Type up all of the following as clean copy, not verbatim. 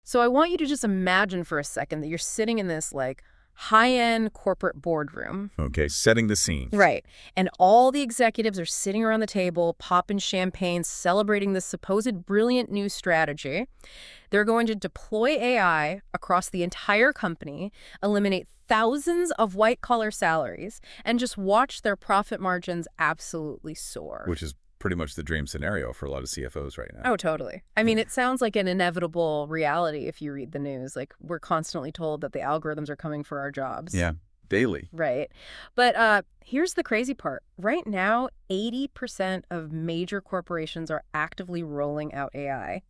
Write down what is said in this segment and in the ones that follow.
So I want you to just imagine for a second that you're sitting in this, like, high-end corporate boardroom. Okay, setting the scene. Right. And all the executives are sitting around the table, popping champagne, celebrating this supposed brilliant new strategy. They're going to deploy AI across the entire company, eliminate thousands of white-collar salaries, and just watch their profit margins absolutely soar. Which is pretty much the dream scenario for a lot of CFOs right now. Oh, totally. I mean, it sounds like an inevitable reality if you read the news. Like, we're constantly told that the algorithms are coming for our jobs. Yeah, daily. Right. But here's the crazy part. Right now, 80% of major corporations are actively rolling out AI.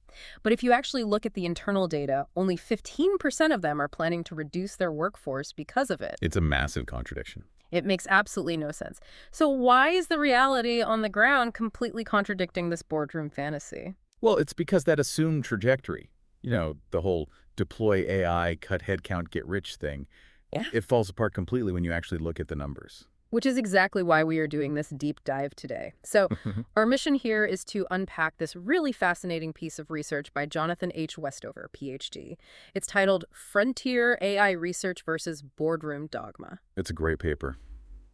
But if you actually look at the internal data, only 15% of them are planning to reduce their workforce because of it. It's a massive contradiction. It makes absolutely no sense. So why is the reality on the ground completely contradicting this boardroom fantasy? Well, it's because that assumed trajectory, the whole deploy AI, cut headcount, get rich thing, Yeah. it falls apart completely when you actually look at the numbers. Which is exactly why we are doing this deep dive today. So our mission here is to unpack this really fascinating piece of research by Jonathan H. Westover, PhD. It's titled Frontier AI Research versus Boardroom Dogma. It's a great paper.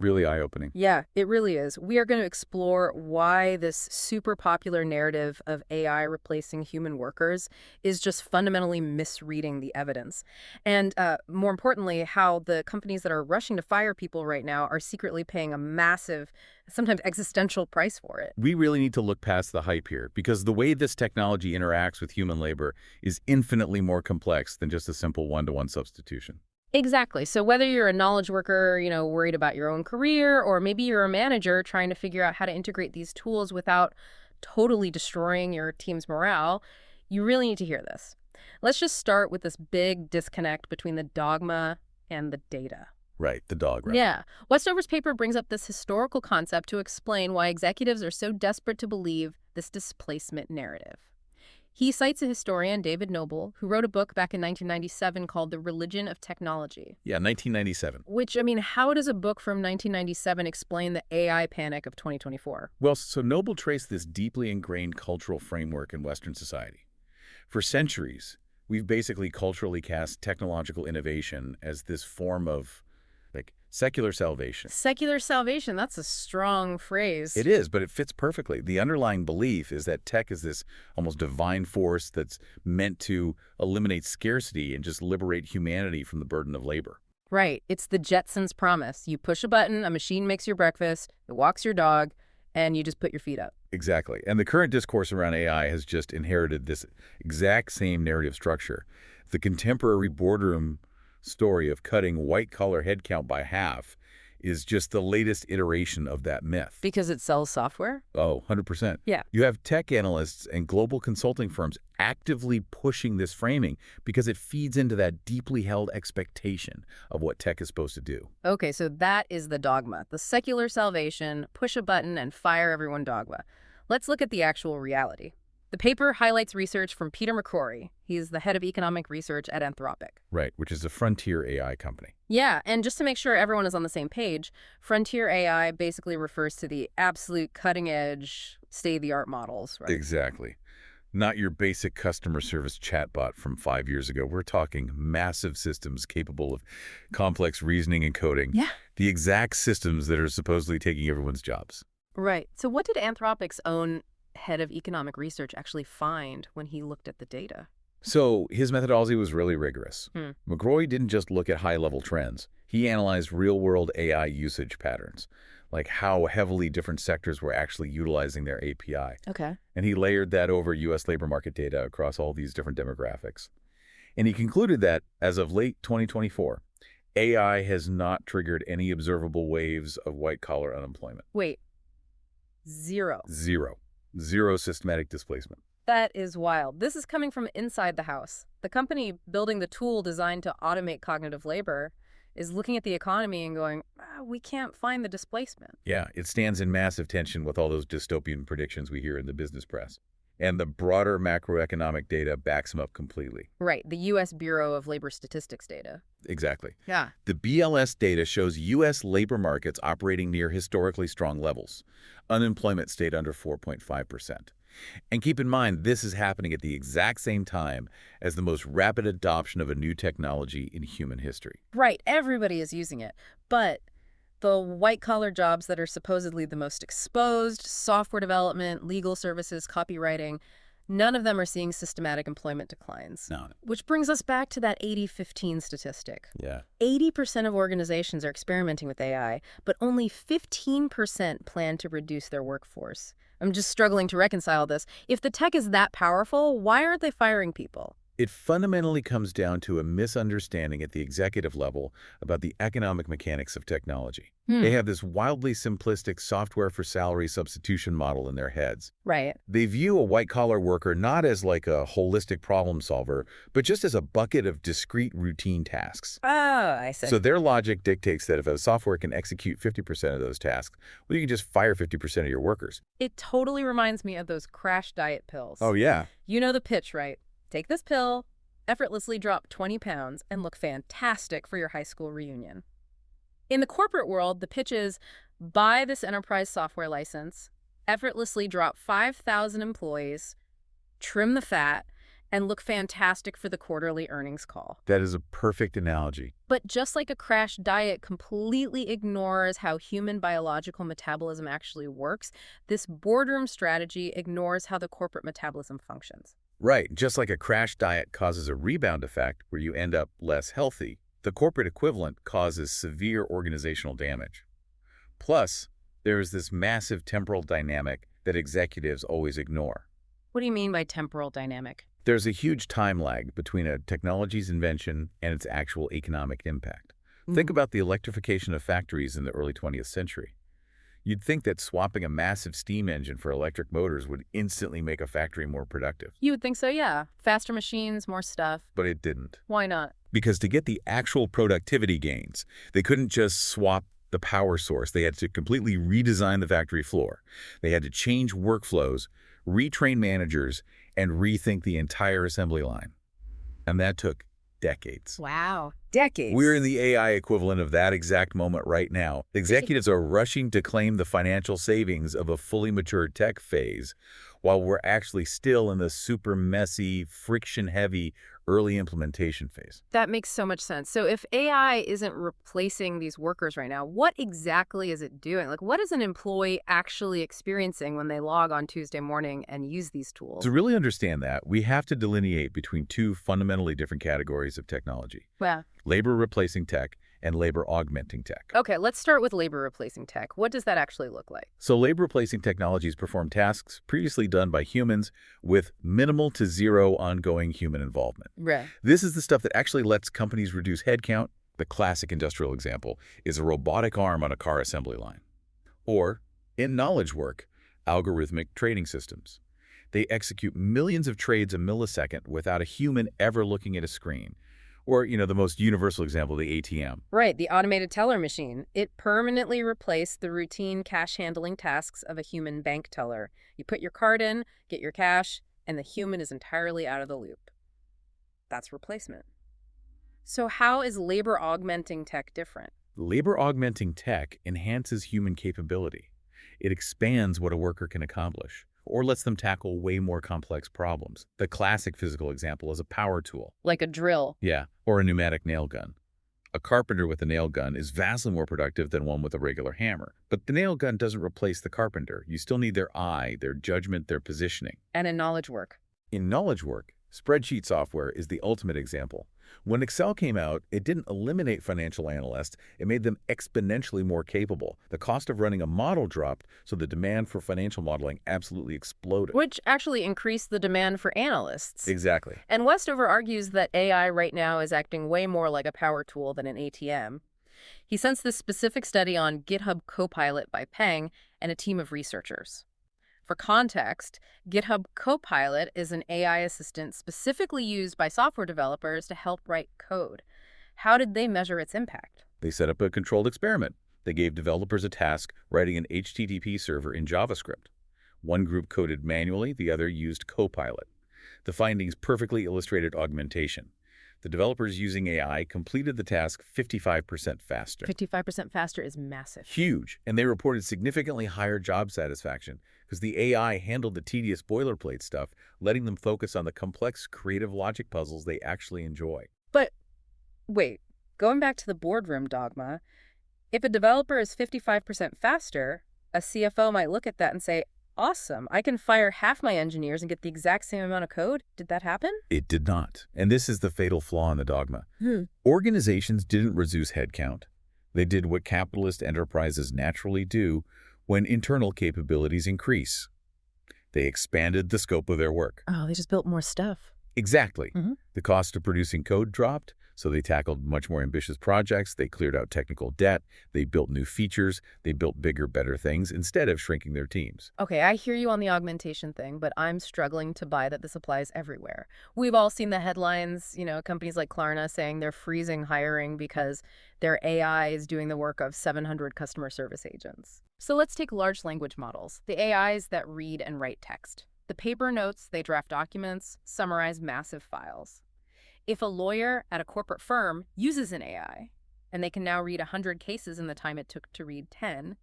Really eye-opening. Yeah, it really is. We are going to explore why this super popular narrative of AI replacing human workers is just fundamentally misreading the evidence. And more importantly, how the companies that are rushing to fire people right now are secretly paying a massive, sometimes existential price for it. We really need to look past the hype here, because the way this technology interacts with human labor is infinitely more complex than just a simple one-to-one substitution. Exactly. So whether you're a knowledge worker, worried about your own career, or maybe you're a manager trying to figure out how to integrate these tools without totally destroying your team's morale, you really need to hear this. Let's just start with this big disconnect between the dogma and the data. Right, the dog, right? Yeah. Westover's paper brings up this historical concept to explain why executives are so desperate to believe this displacement narrative. He cites a historian, David Noble, who wrote a book back in 1997 called The Religion of Technology. Yeah, 1997. Which, how does a book from 1997 explain the AI panic of 2024? Well, so Noble traced this deeply ingrained cultural framework in Western society. For centuries, we've basically culturally cast technological innovation as this form of, secular salvation. Secular salvation, that's a strong phrase. It is, but it fits perfectly. The underlying belief is that tech is this almost divine force that's meant to eliminate scarcity and just liberate humanity from the burden of labor. Right. It's the Jetsons promise. You push a button, a machine makes your breakfast, it walks your dog, and you just put your feet up. Exactly. And the current discourse around AI has just inherited this exact same narrative structure. The contemporary boardroom story of cutting white-collar headcount by half is just the latest iteration of that myth. Because it sells software? Oh, 100%. Yeah. You have tech analysts and global consulting firms actively pushing this framing because it feeds into that deeply held expectation of what tech is supposed to do. Okay, so that is the dogma. The secular salvation, push a button and fire everyone dogma. Let's look at the actual reality. The paper highlights research from Peter McCrory. He's the head of economic research at Anthropic. Right, which is a frontier AI company. Yeah, and just to make sure everyone is on the same page, frontier AI basically refers to the absolute cutting-edge, state-of-the-art models, right? Exactly. Not your basic customer service chatbot from 5 years ago. We're talking massive systems capable of complex reasoning and coding. Yeah. The exact systems that are supposedly taking everyone's jobs. Right. So what did Anthropic's own head of economic research actually find when he looked at the data? So his methodology was really rigorous. McCrory didn't just look at high-level trends. He analyzed real-world AI usage patterns, like how heavily different sectors were actually utilizing their API. Okay. And he layered that over U.S. labor market data across all these different demographics. And he concluded that, as of late 2024, AI has not triggered any observable waves of white-collar unemployment. Wait. Zero. Zero systematic displacement. That is wild. This is coming from inside the house. The company building the tool designed to automate cognitive labor is looking at the economy and going, we can't find the displacement. Yeah, it stands in massive tension with all those dystopian predictions we hear in the business press. And the broader macroeconomic data backs them up completely. Right, the U.S. Bureau of Labor Statistics data. Exactly. Yeah. The BLS data shows U.S. labor markets operating near historically strong levels. Unemployment stayed under 4.5%. And keep in mind, this is happening at the exact same time as the most rapid adoption of a new technology in human history. Right, everybody is using it. But the white-collar jobs that are supposedly the most exposed, software development, legal services, copywriting, none of them are seeing systematic employment declines. No. Which brings us back to that 80-15 statistic. Yeah. 80% of organizations are experimenting with AI, but only 15% plan to reduce their workforce. I'm just struggling to reconcile this. If the tech is that powerful, why aren't they firing people? It fundamentally comes down to a misunderstanding at the executive level about the economic mechanics of technology. They have this wildly simplistic software for salary substitution model in their heads. Right. They view a white-collar worker not as like a holistic problem solver, but just as a bucket of discrete routine tasks. Oh, I see. So their logic dictates that if a software can execute 50% of those tasks, well, you can just fire 50% of your workers. It totally reminds me of those crash diet pills. Oh, yeah. You know the pitch, right? Take this pill, effortlessly drop 20 pounds, and look fantastic for your high school reunion. In the corporate world, the pitch is buy this enterprise software license, effortlessly drop 5,000 employees, trim the fat, and look fantastic for the quarterly earnings call. That is a perfect analogy. But just like a crash diet completely ignores how human biological metabolism actually works, this boardroom strategy ignores how the corporate metabolism functions. Right, just like a crash diet causes a rebound effect where you end up less healthy, the corporate equivalent causes severe organizational damage. Plus, there is this massive temporal dynamic that executives always ignore. What do you mean by temporal dynamic? There's a huge time lag between a technology's invention and its actual economic impact. Think about the electrification of factories in the early 20th century. You'd think that swapping a massive steam engine for electric motors would instantly make a factory more productive. You would think so, yeah. Faster machines, more stuff. But it didn't. Why not? Because to get the actual productivity gains, they couldn't just swap the power source. They had to completely redesign the factory floor. They had to change workflows, retrain managers, and rethink the entire assembly line. And that took decades. Wow. Decades. We're in the AI equivalent of that exact moment right now. Executives are rushing to claim the financial savings of a fully mature tech phase, while we're actually still in the super messy, friction-heavy early implementation phase. That makes so much sense. So if AI isn't replacing these workers right now, what exactly is it doing? Like, what is an employee actually experiencing when they log on Tuesday morning and use these tools? To really understand that, we have to delineate between two fundamentally different categories of technology. Yeah. Labor replacing tech and labor augmenting tech. Okay, let's start with labor replacing tech. What does that actually look like? So labor replacing technologies perform tasks previously done by humans with minimal to zero ongoing human involvement. Right. This is the stuff that actually lets companies reduce headcount. The classic industrial example is a robotic arm on a car assembly line. Or, in knowledge work, algorithmic trading systems. They execute millions of trades a millisecond without a human ever looking at a screen. Or, the most universal example, the ATM. Right, the automated teller machine. It permanently replaced the routine cash handling tasks of a human bank teller. You put your card in, get your cash, and the human is entirely out of the loop. That's replacement. So how is labor augmenting tech different? Labor augmenting tech enhances human capability. It expands what a worker can accomplish, or lets them tackle way more complex problems. The classic physical example is a power tool. Like a drill. Yeah, or a pneumatic nail gun. A carpenter with a nail gun is vastly more productive than one with a regular hammer. But the nail gun doesn't replace the carpenter. You still need their eye, their judgment, their positioning. And in knowledge work. In knowledge work, spreadsheet software is the ultimate example. When Excel came out, it didn't eliminate financial analysts. It made them exponentially more capable. The cost of running a model dropped, so the demand for financial modeling absolutely exploded. Which actually increased the demand for analysts. Exactly. And Westover argues that AI right now is acting way more like a power tool than an ATM. He sends this specific study on GitHub Copilot by Peng and a team of researchers. For context, GitHub Copilot is an AI assistant specifically used by software developers to help write code. How did they measure its impact? They set up a controlled experiment. They gave developers a task writing an HTTP server in JavaScript. One group coded manually, the other used Copilot. The findings perfectly illustrated augmentation. The developers using AI completed the task 55% faster. 55% faster is massive. Huge. And they reported significantly higher job satisfaction because the AI handled the tedious boilerplate stuff, letting them focus on the complex creative logic puzzles they actually enjoy. But wait, going back to the boardroom dogma, if a developer is 55% faster, a CFO might look at that and say, awesome, I can fire half my engineers and get the exact same amount of code. Did that happen? It did not. And this is the fatal flaw in the dogma. Hmm. Organizations didn't reduce headcount. They did what capitalist enterprises naturally do when internal capabilities increase. They expanded the scope of their work. Oh, they just built more stuff. Exactly. Mm-hmm. The cost of producing code dropped, so they tackled much more ambitious projects. They cleared out technical debt. They built new features. They built bigger, better things instead of shrinking their teams. Okay, I hear you on the augmentation thing, but I'm struggling to buy that this applies everywhere. We've all seen the headlines, companies like Klarna saying they're freezing hiring because their AI is doing the work of 700 customer service agents. So let's take large language models, the AIs that read and write text. The paper notes, they draft documents, summarize massive files. If a lawyer at a corporate firm uses an AI, and they can now read 100 cases in the time it took to read 10,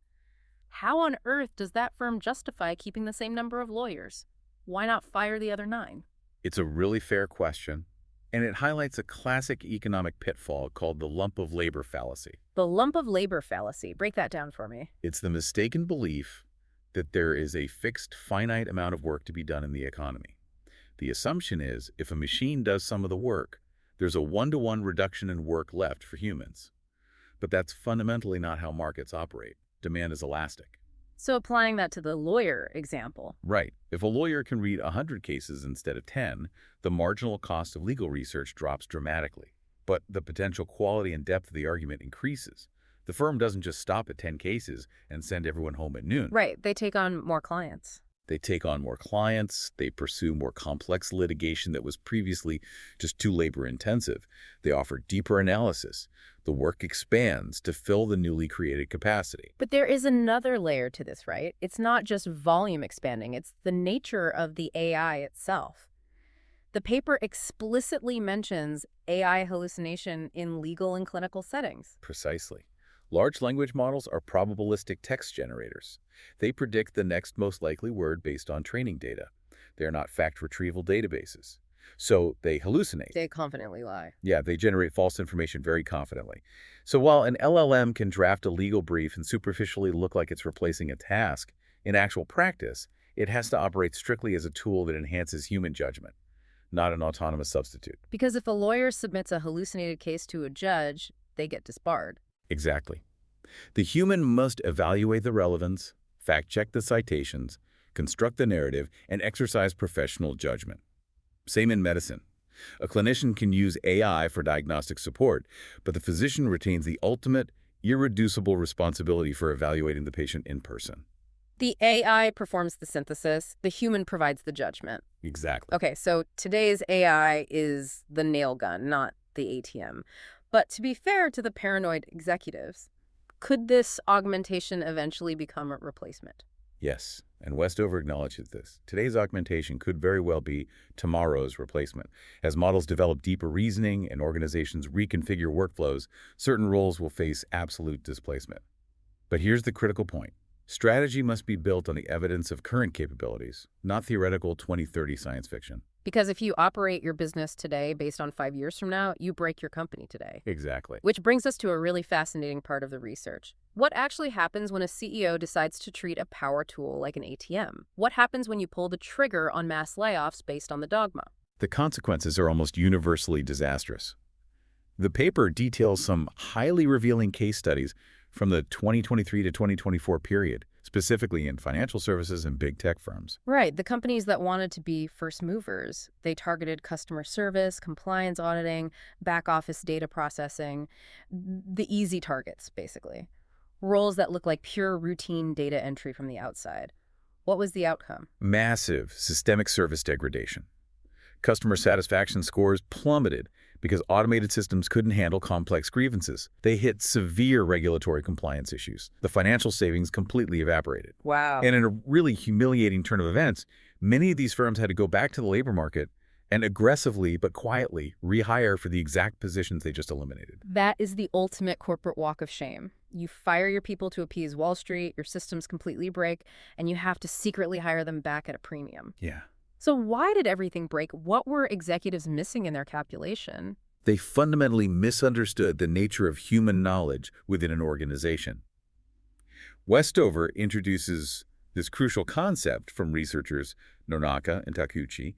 how on earth does that firm justify keeping the same number of lawyers? Why not fire the other 9? It's a really fair question, and it highlights a classic economic pitfall called the lump of labor fallacy. The lump of labor fallacy. Break that down for me. It's the mistaken belief that there is a fixed, finite amount of work to be done in the economy. The assumption is if a machine does some of the work, there's a one-to-one reduction in work left for humans. But that's fundamentally not how markets operate. Demand is elastic. So applying that to the lawyer example. Right. If a lawyer can read 100 cases instead of 10, the marginal cost of legal research drops dramatically. But the potential quality and depth of the argument increases. The firm doesn't just stop at 10 cases and send everyone home at noon. Right. They take on more clients. They take on more clients. They pursue more complex litigation that was previously just too labor-intensive. They offer deeper analysis. The work expands to fill the newly created capacity. But there is another layer to this, right? It's not just volume expanding. It's the nature of the AI itself. The paper explicitly mentions AI hallucination in legal and clinical settings. Precisely. Large language models are probabilistic text generators. They predict the next most likely word based on training data. They are not fact retrieval databases. So they hallucinate. They confidently lie. Yeah, they generate false information very confidently. So while an LLM can draft a legal brief and superficially look like it's replacing a task, in actual practice, it has to operate strictly as a tool that enhances human judgment, not an autonomous substitute. Because if a lawyer submits a hallucinated case to a judge, they get disbarred. Exactly. The human must evaluate the relevance, fact-check the citations, construct the narrative, and exercise professional judgment. Same in medicine. A clinician can use AI for diagnostic support, but the physician retains the ultimate, irreducible responsibility for evaluating the patient in person. The AI performs the synthesis, the human provides the judgment. Exactly. Okay, so today's AI is the nail gun, not the ATM. But to be fair to the paranoid executives, could this augmentation eventually become a replacement? Yes, and Westover acknowledges this. Today's augmentation could very well be tomorrow's replacement. As models develop deeper reasoning and organizations reconfigure workflows, certain roles will face absolute displacement. But here's the critical point. Strategy must be built on the evidence of current capabilities, not theoretical 2030 science fiction. Because if you operate your business today based on 5 years from now, you break your company today. Exactly. Which brings us to a really fascinating part of the research. What actually happens when a CEO decides to treat a power tool like an ATM? What happens when you pull the trigger on mass layoffs based on the dogma? The consequences are almost universally disastrous. The paper details some highly revealing case studies from the 2023 to 2024 period, specifically in financial services and big tech firms. Right, the companies that wanted to be first movers. They targeted customer service, compliance auditing, back office data processing, the easy targets, basically. Roles that look like pure routine data entry from the outside. What was the outcome? Massive systemic service degradation. Customer satisfaction scores plummeted because automated systems couldn't handle complex grievances. They hit severe regulatory compliance issues. The financial savings completely evaporated. Wow. And in a really humiliating turn of events, many of these firms had to go back to the labor market and aggressively but quietly rehire for the exact positions they just eliminated. That is the ultimate corporate walk of shame. You fire your people to appease Wall Street, your systems completely break, and you have to secretly hire them back at a premium. Yeah. So why did everything break? What were executives missing in their calculation? They fundamentally misunderstood the nature of human knowledge within an organization. Westover introduces this crucial concept from researchers Nonaka and Takuchi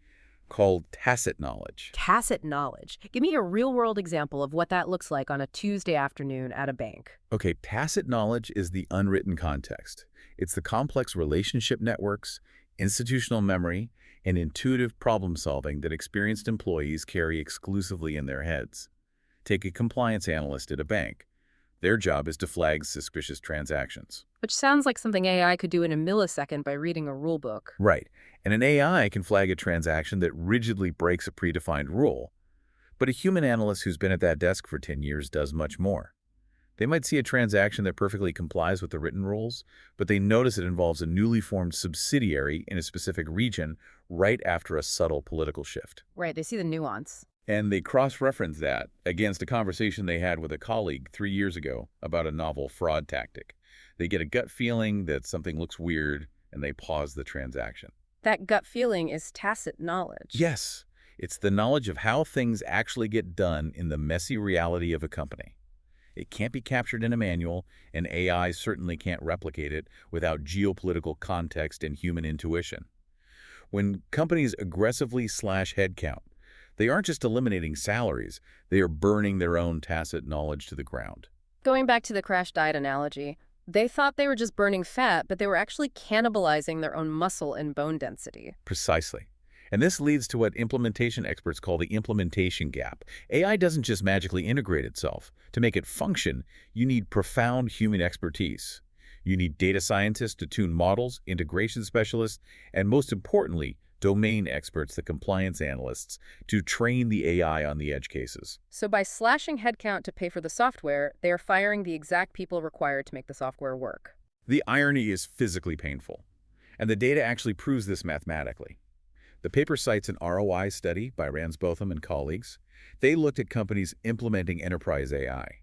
called tacit knowledge. Tacit knowledge. Give me a real-world example of what that looks like on a Tuesday afternoon at a bank. Okay, tacit knowledge is the unwritten context. It's the complex relationship networks, institutional memory, and intuitive problem-solving that experienced employees carry exclusively in their heads. Take a compliance analyst at a bank. Their job is to flag suspicious transactions. Which sounds like something AI could do in a millisecond by reading a rule book. Right, and an AI can flag a transaction that rigidly breaks a predefined rule. But a human analyst who's been at that desk for 10 years does much more. They might see a transaction that perfectly complies with the written rules, but they notice it involves a newly formed subsidiary in a specific region right after a subtle political shift. Right, they see the nuance. And they cross-reference that against a conversation they had with a colleague 3 years ago about a novel fraud tactic. They get a gut feeling that something looks weird, and they pause the transaction. That gut feeling is tacit knowledge. Yes, it's the knowledge of how things actually get done in the messy reality of a company. It can't be captured in a manual, and AI certainly can't replicate it without geopolitical context and human intuition. When companies aggressively slash headcount, they aren't just eliminating salaries, they are burning their own tacit knowledge to the ground. Going back to the crash diet analogy, they thought they were just burning fat, but they were actually cannibalizing their own muscle and bone density. Precisely. And this leads to what implementation experts call the implementation gap. AI doesn't just magically integrate itself. To make it function, you need profound human expertise. You need data scientists to tune models, integration specialists, and most importantly, domain experts, the compliance analysts, to train the AI on the edge cases. So by slashing headcount to pay for the software, they are firing the exact people required to make the software work. The irony is physically painful, and the data actually proves this mathematically. The paper cites an ROI study by Ransbotham and colleagues. They looked at companies implementing enterprise AI.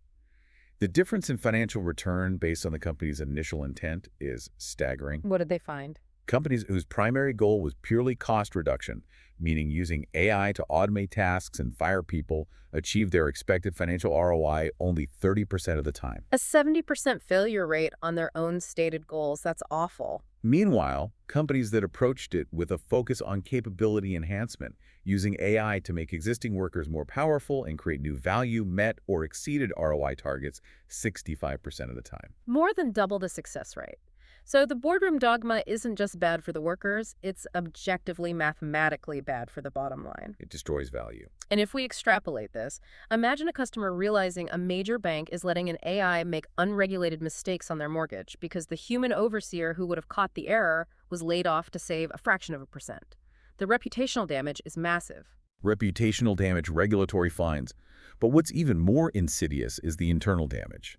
The difference in financial return based on the company's initial intent is staggering. What did they find? Companies whose primary goal was purely cost reduction, meaning using AI to automate tasks and fire people, achieved their expected financial ROI only 30% of the time. A 70% failure rate on their own stated goals. That's awful. Meanwhile, companies that approached it with a focus on capability enhancement, using AI to make existing workers more powerful and create new value, met or exceeded ROI targets 65% of the time. More than double the success rate. So the boardroom dogma isn't just bad for the workers, it's objectively mathematically bad for the bottom line. It destroys value. And if we extrapolate this, imagine a customer realizing a major bank is letting an AI make unregulated mistakes on their mortgage because the human overseer who would have caught the error was laid off to save a fraction of a percent. The reputational damage is massive. Reputational damage, regulatory fines. But what's even more insidious is the internal damage.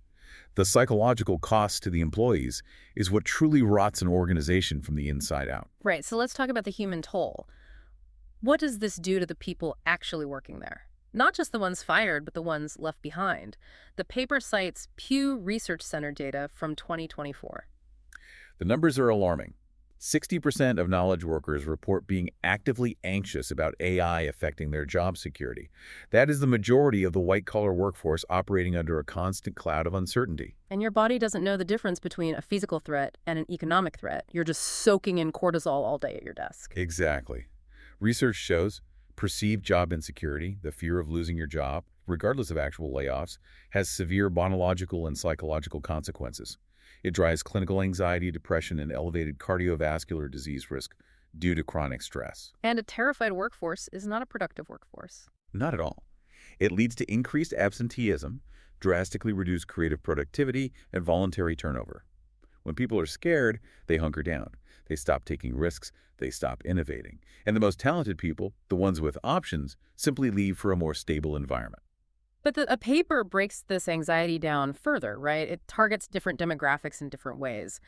The psychological cost to the employees is what truly rots an organization from the inside out. Right, so let's talk about the human toll. What does this do to the people actually working there? Not just the ones fired, but the ones left behind. The paper cites Pew Research Center data from 2024. The numbers are alarming. 60% of knowledge workers report being actively anxious about AI affecting their job security. That is the majority of the white-collar workforce operating under a constant cloud of uncertainty. And your body doesn't know the difference between a physical threat and an economic threat. You're just soaking in cortisol all day at your desk. Exactly. Research shows perceived job insecurity, the fear of losing your job, regardless of actual layoffs, has severe biological and psychological consequences. It drives clinical anxiety, depression, and elevated cardiovascular disease risk due to chronic stress. And a terrified workforce is not a productive workforce. Not at all. It leads to increased absenteeism, drastically reduced creative productivity, and voluntary turnover. When people are scared, they hunker down. They stop taking risks. They stop innovating. And the most talented people, the ones with options, simply leave for a more stable environment. But a paper breaks this anxiety down further, right? It targets different demographics in different ways.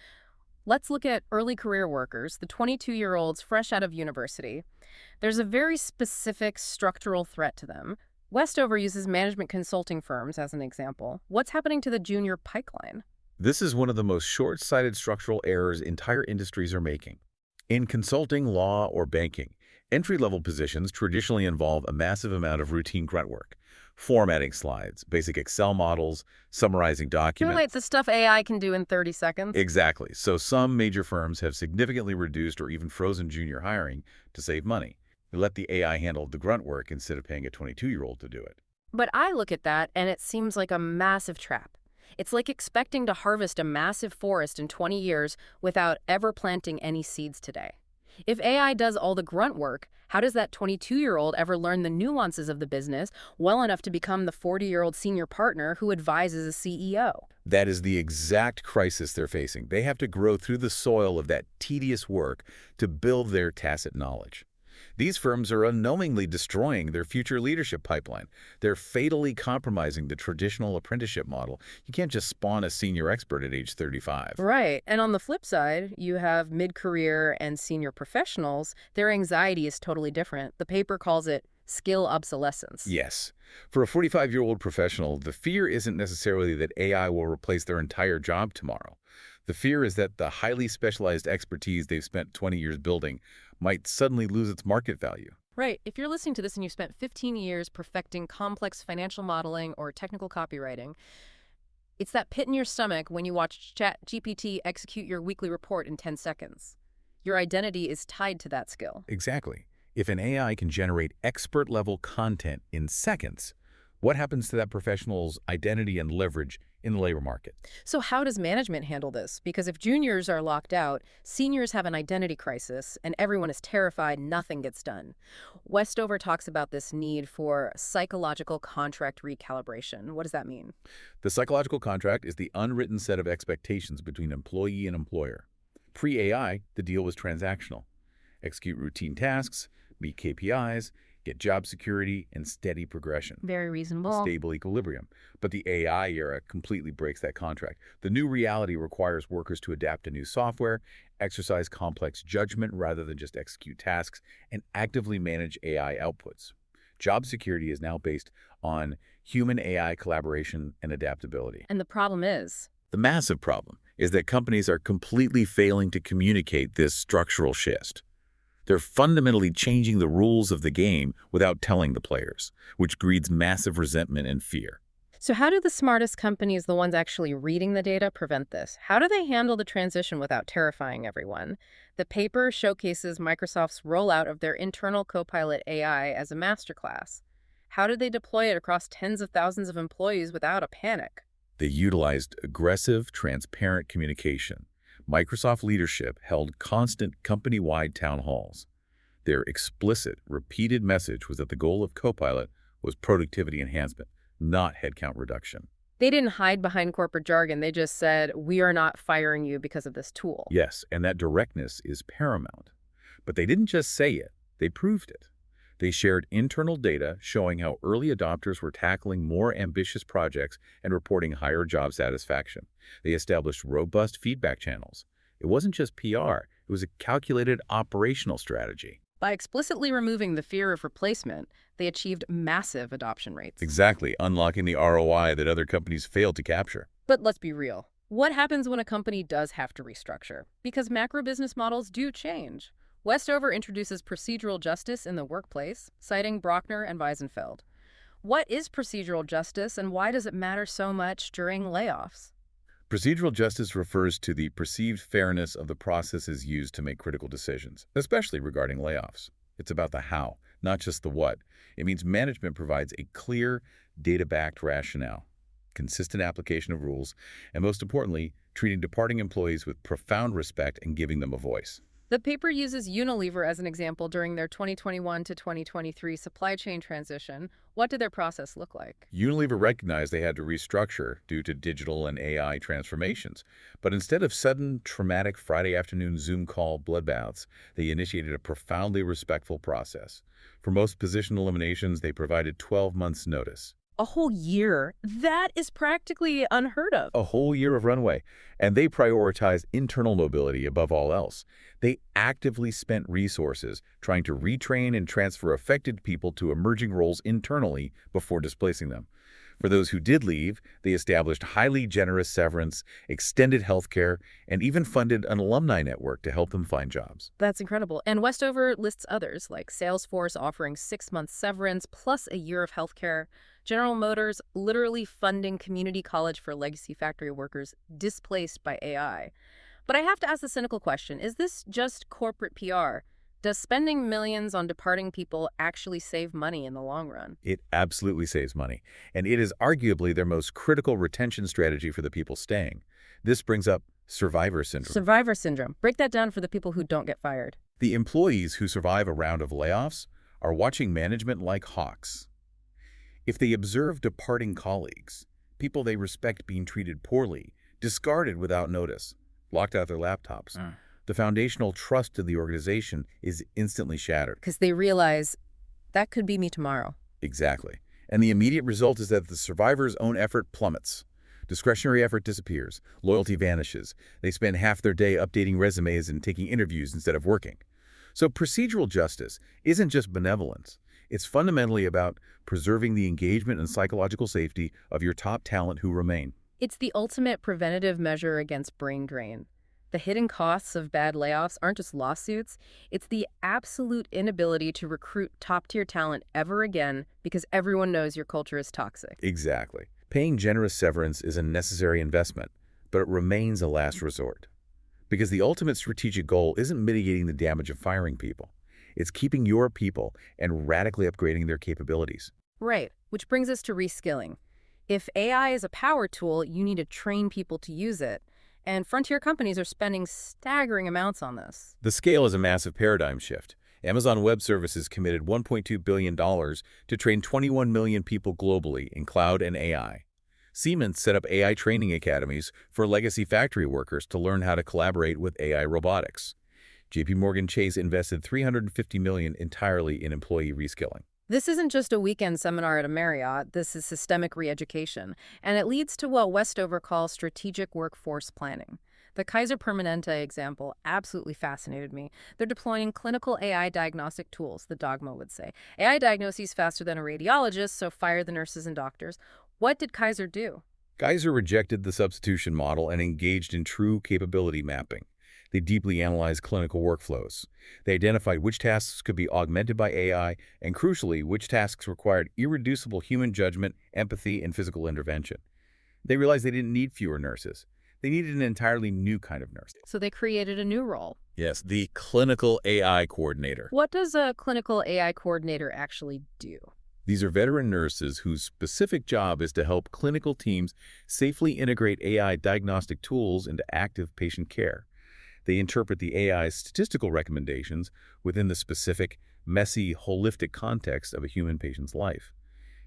Let's look at early career workers, the 22-year-olds fresh out of university. There's a very specific structural threat to them. Westover uses management consulting firms as an example. What's happening to the junior pipeline? This is one of the most short-sighted structural errors entire industries are making. In consulting, law, or banking, entry-level positions traditionally involve a massive amount of routine grunt work, formatting slides, basic Excel models, summarizing Too late, documents. the stuff AI can do in 30 seconds. Exactly. So some major firms have significantly reduced or even frozen junior hiring to save money. They let the AI handle the grunt work instead of paying a 22-year-old to do it. But I look at that and it seems like a massive trap. It's like expecting to harvest a massive forest in 20 years without ever planting any seeds today. If AI does all the grunt work, how does that 22-year-old ever learn the nuances of the business well enough to become the 40-year-old senior partner who advises a CEO? That is the exact crisis they're facing. They have to grow through the soil of that tedious work to build their tacit knowledge. These firms are unknowingly destroying their future leadership pipeline. They're fatally compromising the traditional apprenticeship model. You can't just spawn a senior expert at age 35. Right. And on the flip side, you have mid-career and senior professionals. Their anxiety is totally different. The paper calls it skill obsolescence. Yes. For a 45-year-old professional, the fear isn't necessarily that AI will replace their entire job tomorrow. The fear is that the highly specialized expertise they've spent 20 years building might suddenly lose its market value. Right. If you're listening to this and you spent 15 years perfecting complex financial modeling or technical copywriting, it's that pit in your stomach when you watch ChatGPT execute your weekly report in 10 seconds. Your identity is tied to that skill. Exactly. If an AI can generate expert-level content in seconds, what happens to that professional's identity and leverage in the labor market? So how does management handle this? Because if juniors are locked out, seniors have an identity crisis, and everyone is terrified nothing gets done. Westover talks about this need for psychological contract recalibration. What does that mean? The psychological contract is the unwritten set of expectations between employee and employer. Pre-AI, the deal was transactional. Execute routine tasks, meet KPIs, get job security, and steady progression. Very reasonable. Stable equilibrium. But the AI era completely breaks that contract. The new reality requires workers to adapt to new software, exercise complex judgment rather than just execute tasks, and actively manage AI outputs. Job security is now based on human-AI collaboration and adaptability. And the problem is, The massive problem is that companies are completely failing to communicate this structural shift. They're fundamentally changing the rules of the game without telling the players, which breeds massive resentment and fear. so how do the smartest companies, the ones actually reading the data, prevent this? How do they handle the transition without terrifying everyone? The paper showcases Microsoft's rollout of their internal Copilot AI as a masterclass. How did they deploy it across tens of thousands of employees without a panic? They utilized aggressive, transparent communication. Microsoft leadership held constant company-wide town halls. Their explicit, repeated message was that the goal of Copilot was productivity enhancement, not headcount reduction. They didn't hide behind corporate jargon. They just said, we are not firing you because of this tool. Yes, and that directness is paramount. But they didn't just say it, they proved it. They shared internal data showing how early adopters were tackling more ambitious projects and reporting higher job satisfaction. They established robust feedback channels. It wasn't just PR, it was a calculated operational strategy. By explicitly removing the fear of replacement, they achieved massive adoption rates. Exactly, unlocking the ROI that other companies failed to capture. But let's be real. What happens when a company does have to restructure? Because macro business models do change. Westover introduces procedural justice in the workplace, citing Brockner and Weisenfeld. What is procedural justice and why does it matter so much during layoffs? Procedural justice refers to the perceived fairness of the processes used to make critical decisions, especially regarding layoffs. It's about the how, not just the what. It means management provides a clear, data-backed rationale, consistent application of rules, and most importantly, treating departing employees with profound respect and giving them a voice. The paper uses Unilever as an example during their 2021 to 2023 supply chain transition. What did their process look like? Unilever recognized they had to restructure due to digital and AI transformations. But instead of sudden, traumatic Friday afternoon Zoom call bloodbaths, they initiated a profoundly respectful process. For most position eliminations, they provided 12 months' notice. A whole year. That is practically unheard of. A whole year of runway, and they prioritize internal mobility above all else. They actively spent resources trying to retrain and transfer affected people to emerging roles internally before displacing them. For those who did leave, they established highly generous severance, extended health care, and even funded an alumni network to help them find jobs. That's incredible. And Westover lists others, like Salesforce offering 6 months severance plus a year of healthcare, General Motors literally funding community college for legacy factory workers displaced by AI. But I have to ask the cynical question, is this just corporate PR? Does spending millions on departing people actually save money in the long run? It absolutely saves money, and it is arguably their most critical retention strategy for the people staying. This brings up survivor syndrome. Survivor syndrome. Break that down for the people who don't get fired. The employees who survive a round of layoffs are watching management like hawks. If they observe departing colleagues, people they respect being treated poorly, discarded without notice, locked out their laptops, the foundational trust of the organization is instantly shattered. Because they realize that could be me tomorrow. Exactly. And the immediate result is that the survivor's own effort plummets. Discretionary effort disappears. Loyalty vanishes. They spend half their day updating resumes and taking interviews instead of working. So procedural justice isn't just benevolence. It's fundamentally about preserving the engagement and psychological safety of your top talent who remain. It's the ultimate preventative measure against brain drain. The hidden costs of bad layoffs aren't just lawsuits, it's the absolute inability to recruit top-tier talent ever again because everyone knows your culture is toxic. Exactly. Paying generous severance is a necessary investment, but it remains a last resort. Because the ultimate strategic goal isn't mitigating the damage of firing people. It's keeping your people and radically upgrading their capabilities. Right, which brings us to reskilling. If AI is a power tool, you need to train people to use it. And frontier companies are spending staggering amounts on this. The scale is a massive paradigm shift. Amazon Web Services committed $1.2 billion to train 21 million people globally in cloud and AI. Siemens set up AI training academies for legacy factory workers to learn how to collaborate with AI robotics. JP Chase invested $350 million entirely in employee reskilling. This isn't just a weekend seminar at a Marriott, this is systemic re-education, and it leads to what Westover calls strategic workforce planning. The Kaiser Permanente example absolutely fascinated me. They're deploying clinical AI diagnostic tools, the dogma would say. AI diagnoses faster than a radiologist, so fire the nurses and doctors. What did Kaiser do? Kaiser rejected the substitution model and engaged in true capability mapping. They deeply analyzed clinical workflows. They identified which tasks could be augmented by AI, and crucially, which tasks required irreducible human judgment, empathy, and physical intervention. They realized they didn't need fewer nurses. They needed an entirely new kind of nurse. So they created a new role. Yes, the clinical AI coordinator. What does a clinical AI coordinator actually do? These are veteran nurses whose specific job is to help clinical teams safely integrate AI diagnostic tools into active patient care. They interpret the AI's statistical recommendations within the specific, messy, holistic context of a human patient's life.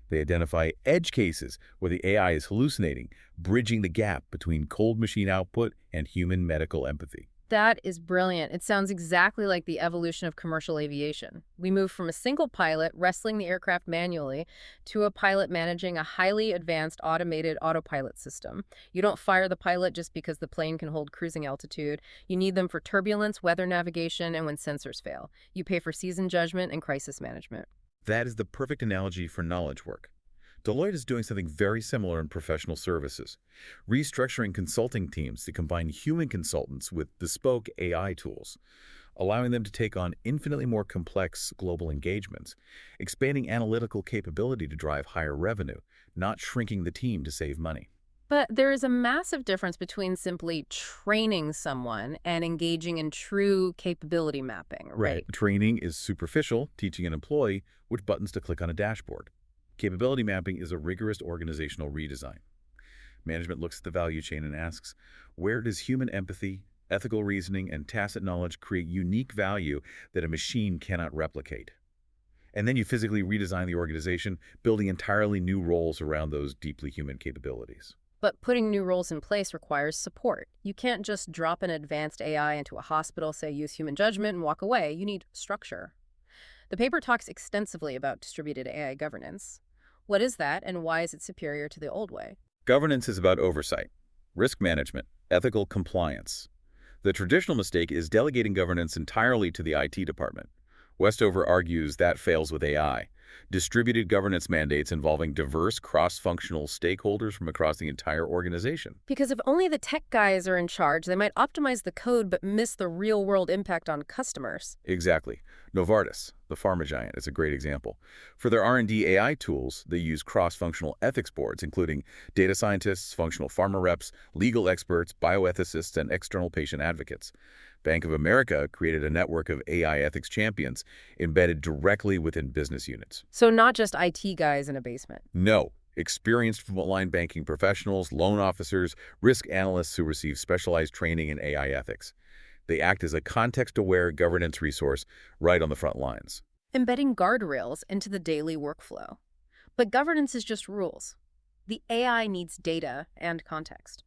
They identify edge cases where the AI is hallucinating, bridging the gap between cold machine output and human medical empathy. That is brilliant. It sounds exactly like the evolution of commercial aviation. We moved from a single pilot wrestling the aircraft manually to a pilot managing a highly advanced automated autopilot system. You don't fire the pilot just because the plane can hold cruising altitude. You need them for turbulence, weather navigation, and when sensors fail. You pay for seasoned judgment and crisis management. That is the perfect analogy for knowledge work. Deloitte is doing something very similar in professional services, restructuring consulting teams to combine human consultants with bespoke AI tools, allowing them to take on infinitely more complex global engagements, expanding analytical capability to drive higher revenue, not shrinking the team to save money. But there is a massive difference between simply training someone and engaging in true capability mapping, right? Training is superficial, teaching an employee which buttons to click on a dashboard. Capability mapping is a rigorous organizational redesign. Management looks at the value chain and asks, where does human empathy, ethical reasoning, and tacit knowledge create unique value that a machine cannot replicate? And then you physically redesign the organization, building entirely new roles around those deeply human capabilities. But putting new roles in place requires support. You can't just drop an advanced AI into a hospital, say use human judgment, and walk away. You need structure. The paper talks extensively about distributed AI governance. What is that, and why is it superior to the old way? Governance is about oversight, risk management, ethical compliance. The traditional mistake is delegating governance entirely to the IT department. Westover argues that fails with AI. Distributed governance mandates involving diverse cross-functional stakeholders from across the entire organization. Because if only the tech guys are in charge, they might optimize the code but miss the real-world impact on customers. Exactly. Novartis, the pharma giant, is a great example. For their R&D AI tools, they use cross-functional ethics boards, including data scientists, functional pharma reps, legal experts, bioethicists, and external patient advocates. Bank of America created a network of AI ethics champions embedded directly within business units. So not just IT guys in a basement. No, experienced frontline banking professionals, loan officers, risk analysts who receive specialized training in AI ethics. They act as a context-aware governance resource right on the front lines. Embedding guardrails into the daily workflow. But governance is just rules. The AI needs data and context.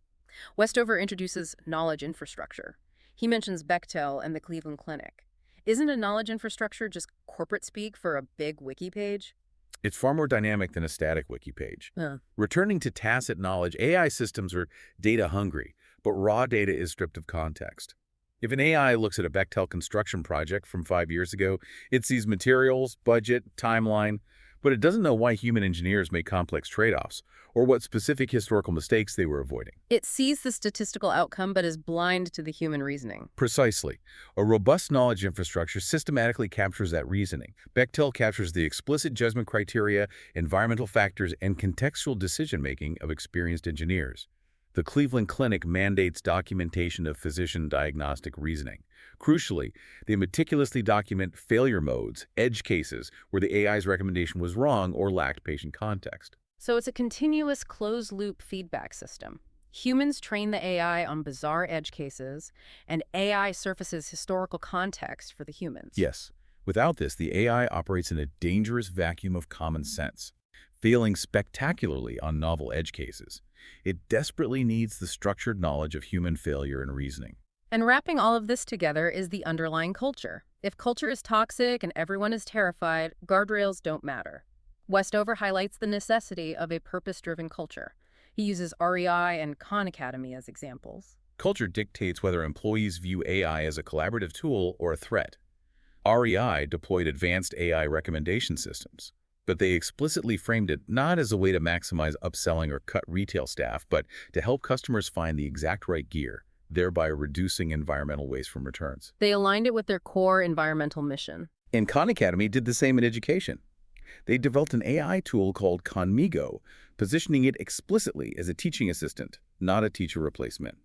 Westover introduces knowledge infrastructure. He mentions Bechtel and the Cleveland Clinic. Isn't a knowledge infrastructure just corporate speak for a big wiki page? It's far more dynamic than a static wiki page. Huh. Returning to tacit knowledge, AI systems are data-hungry, but raw data is stripped of context. If an AI looks at a Bechtel construction project from 5 years ago, it sees materials, budget, timeline, but it doesn't know why human engineers make complex trade-offs or what specific historical mistakes they were avoiding. It sees the statistical outcome but is blind to the human reasoning. Precisely. A robust knowledge infrastructure systematically captures that reasoning. Bechtel captures the explicit judgment criteria, environmental factors, and contextual decision-making of experienced engineers. The Cleveland Clinic mandates documentation of physician diagnostic reasoning. Crucially, they meticulously document failure modes, edge cases, where the AI's recommendation was wrong or lacked patient context. So it's a continuous closed-loop feedback system. Humans train the AI on bizarre edge cases, and AI surfaces historical context for the humans. Yes. Without this, the AI operates in a dangerous vacuum of common sense, failing spectacularly on novel edge cases. It desperately needs the structured knowledge of human failure and reasoning. And wrapping all of this together is the underlying culture. If culture is toxic and everyone is terrified, guardrails don't matter. Westover highlights the necessity of a purpose-driven culture. He uses REI and Khan Academy as examples. Culture dictates whether employees view AI as a collaborative tool or a threat. REI deployed advanced AI recommendation systems, but they explicitly framed it not as a way to maximize upselling or cut retail staff, but to help customers find the exact right gear, thereby reducing environmental waste from returns. They aligned it with their core environmental mission. And Khan Academy did the same in education. They developed an AI tool called Conmigo, positioning it explicitly as a teaching assistant, not a teacher replacement.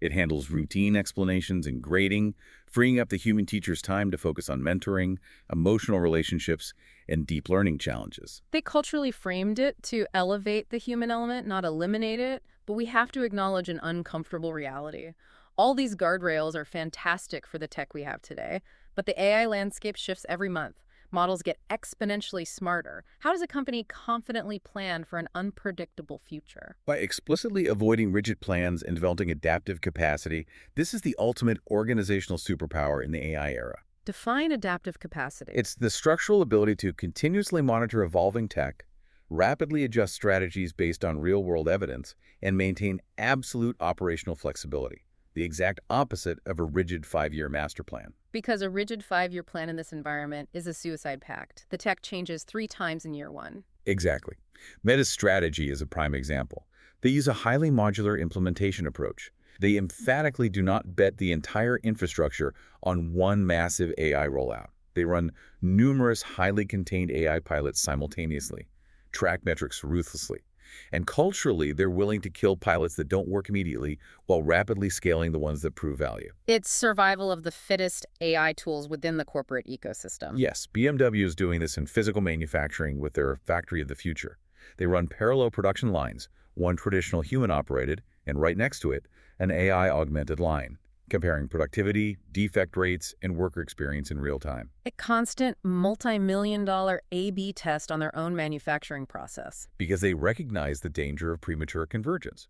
It handles routine explanations and grading, freeing up the human teacher's time to focus on mentoring, emotional relationships, and deep learning challenges. They culturally framed it to elevate the human element, not eliminate it, but we have to acknowledge an uncomfortable reality. All these guardrails are fantastic for the tech we have today, but the AI landscape shifts every month. Models get exponentially smarter. How does a company confidently plan for an unpredictable future? By explicitly avoiding rigid plans and developing adaptive capacity, this is the ultimate organizational superpower in the AI era. Define adaptive capacity. It's the structural ability to continuously monitor evolving tech, rapidly adjust strategies based on real-world evidence, and maintain absolute operational flexibility, the exact opposite of a rigid 5-year master plan. Because a rigid 5-year plan in this environment is a suicide pact. The tech changes 3 times in year 1. Exactly. Meta's strategy is a prime example. They use a highly modular implementation approach. They emphatically do not bet the entire infrastructure on one massive AI rollout. They run numerous highly contained AI pilots simultaneously, track metrics ruthlessly, and culturally, they're willing to kill pilots that don't work immediately while rapidly scaling the ones that prove value. It's survival of the fittest AI tools within the corporate ecosystem. Yes, BMW is doing this in physical manufacturing with their factory of the future. They run parallel production lines, one traditional human-operated, and right next to it, an AI-augmented line, comparing productivity, defect rates, and worker experience in real time. A constant multi-million-dollar A/B test on their own manufacturing process. Because they recognize the danger of premature convergence.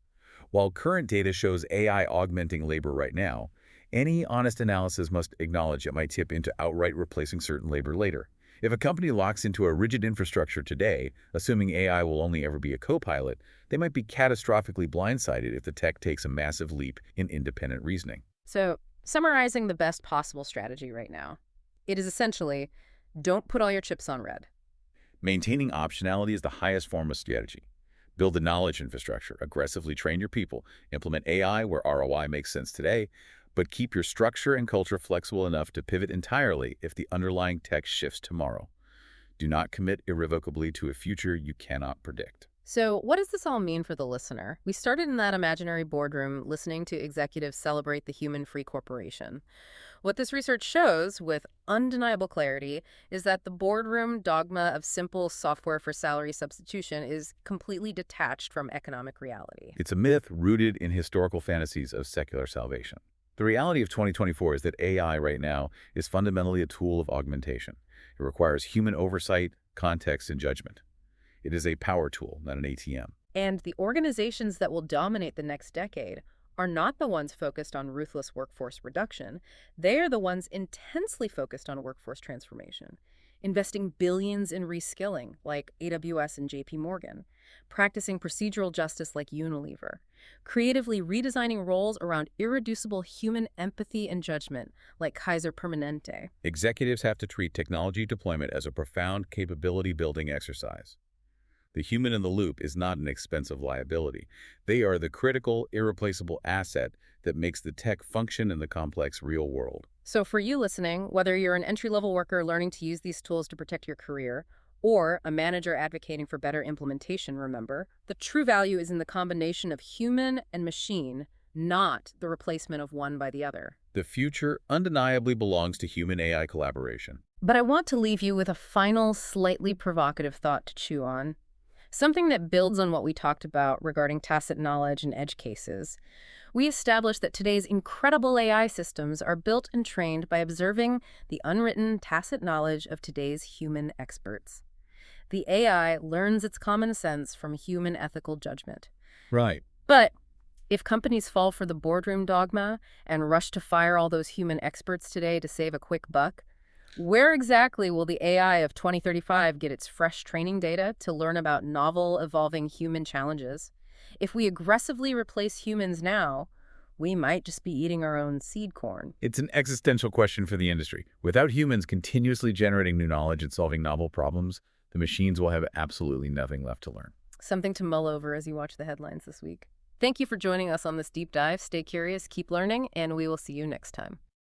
While current data shows AI augmenting labor right now, any honest analysis must acknowledge it might tip into outright replacing certain labor later. If a company locks into a rigid infrastructure today, assuming AI will only ever be a co-pilot, they might be catastrophically blindsided if the tech takes a massive leap in independent reasoning. So, summarizing the best possible strategy right now, it is essentially don't put all your chips on red. Maintaining optionality is the highest form of strategy. Build the knowledge infrastructure, aggressively train your people, implement AI where ROI makes sense today, but keep your structure and culture flexible enough to pivot entirely if the underlying tech shifts tomorrow. Do not commit irrevocably to a future you cannot predict. So, what does this all mean for the listener? We started in that imaginary boardroom listening to executives celebrate the human-free corporation. What this research shows with undeniable clarity is that the boardroom dogma of simple software for salary substitution is completely detached from economic reality. It's a myth rooted in historical fantasies of secular salvation. The reality of 2024 is that AI right now is fundamentally a tool of augmentation. It requires human oversight, context, and judgment. It is a power tool, not an ATM. And the organizations that will dominate the next decade are not the ones focused on ruthless workforce reduction. They are the ones intensely focused on workforce transformation, investing billions in reskilling, like AWS and JP Morgan, practicing procedural justice like Unilever, creatively redesigning roles around irreducible human empathy and judgment, like Kaiser Permanente. Executives have to treat technology deployment as a profound capability-building exercise. The human in the loop is not an expensive liability. They are the critical, irreplaceable asset that makes the tech function in the complex real world. So for you listening, whether you're an entry-level worker learning to use these tools to protect your career, or a manager advocating for better implementation, remember, the true value is in the combination of human and machine, not the replacement of one by the other. The future undeniably belongs to human-AI collaboration. But I want to leave you with a final, slightly provocative thought to chew on. Something that builds on what we talked about regarding tacit knowledge and edge cases. We established that today's incredible AI systems are built and trained by observing the unwritten tacit knowledge of today's human experts. The AI learns its common sense from human ethical judgment. Right. But if companies fall for the boardroom dogma and rush to fire all those human experts today to save a quick buck, where exactly will the AI of 2035 get its fresh training data to learn about novel, evolving human challenges? If we aggressively replace humans now, we might just be eating our own seed corn. It's an existential question for the industry. Without humans continuously generating new knowledge and solving novel problems, the machines will have absolutely nothing left to learn. Something to mull over as you watch the headlines this week. Thank you for joining us on this deep dive. Stay curious, keep learning, and we will see you next time.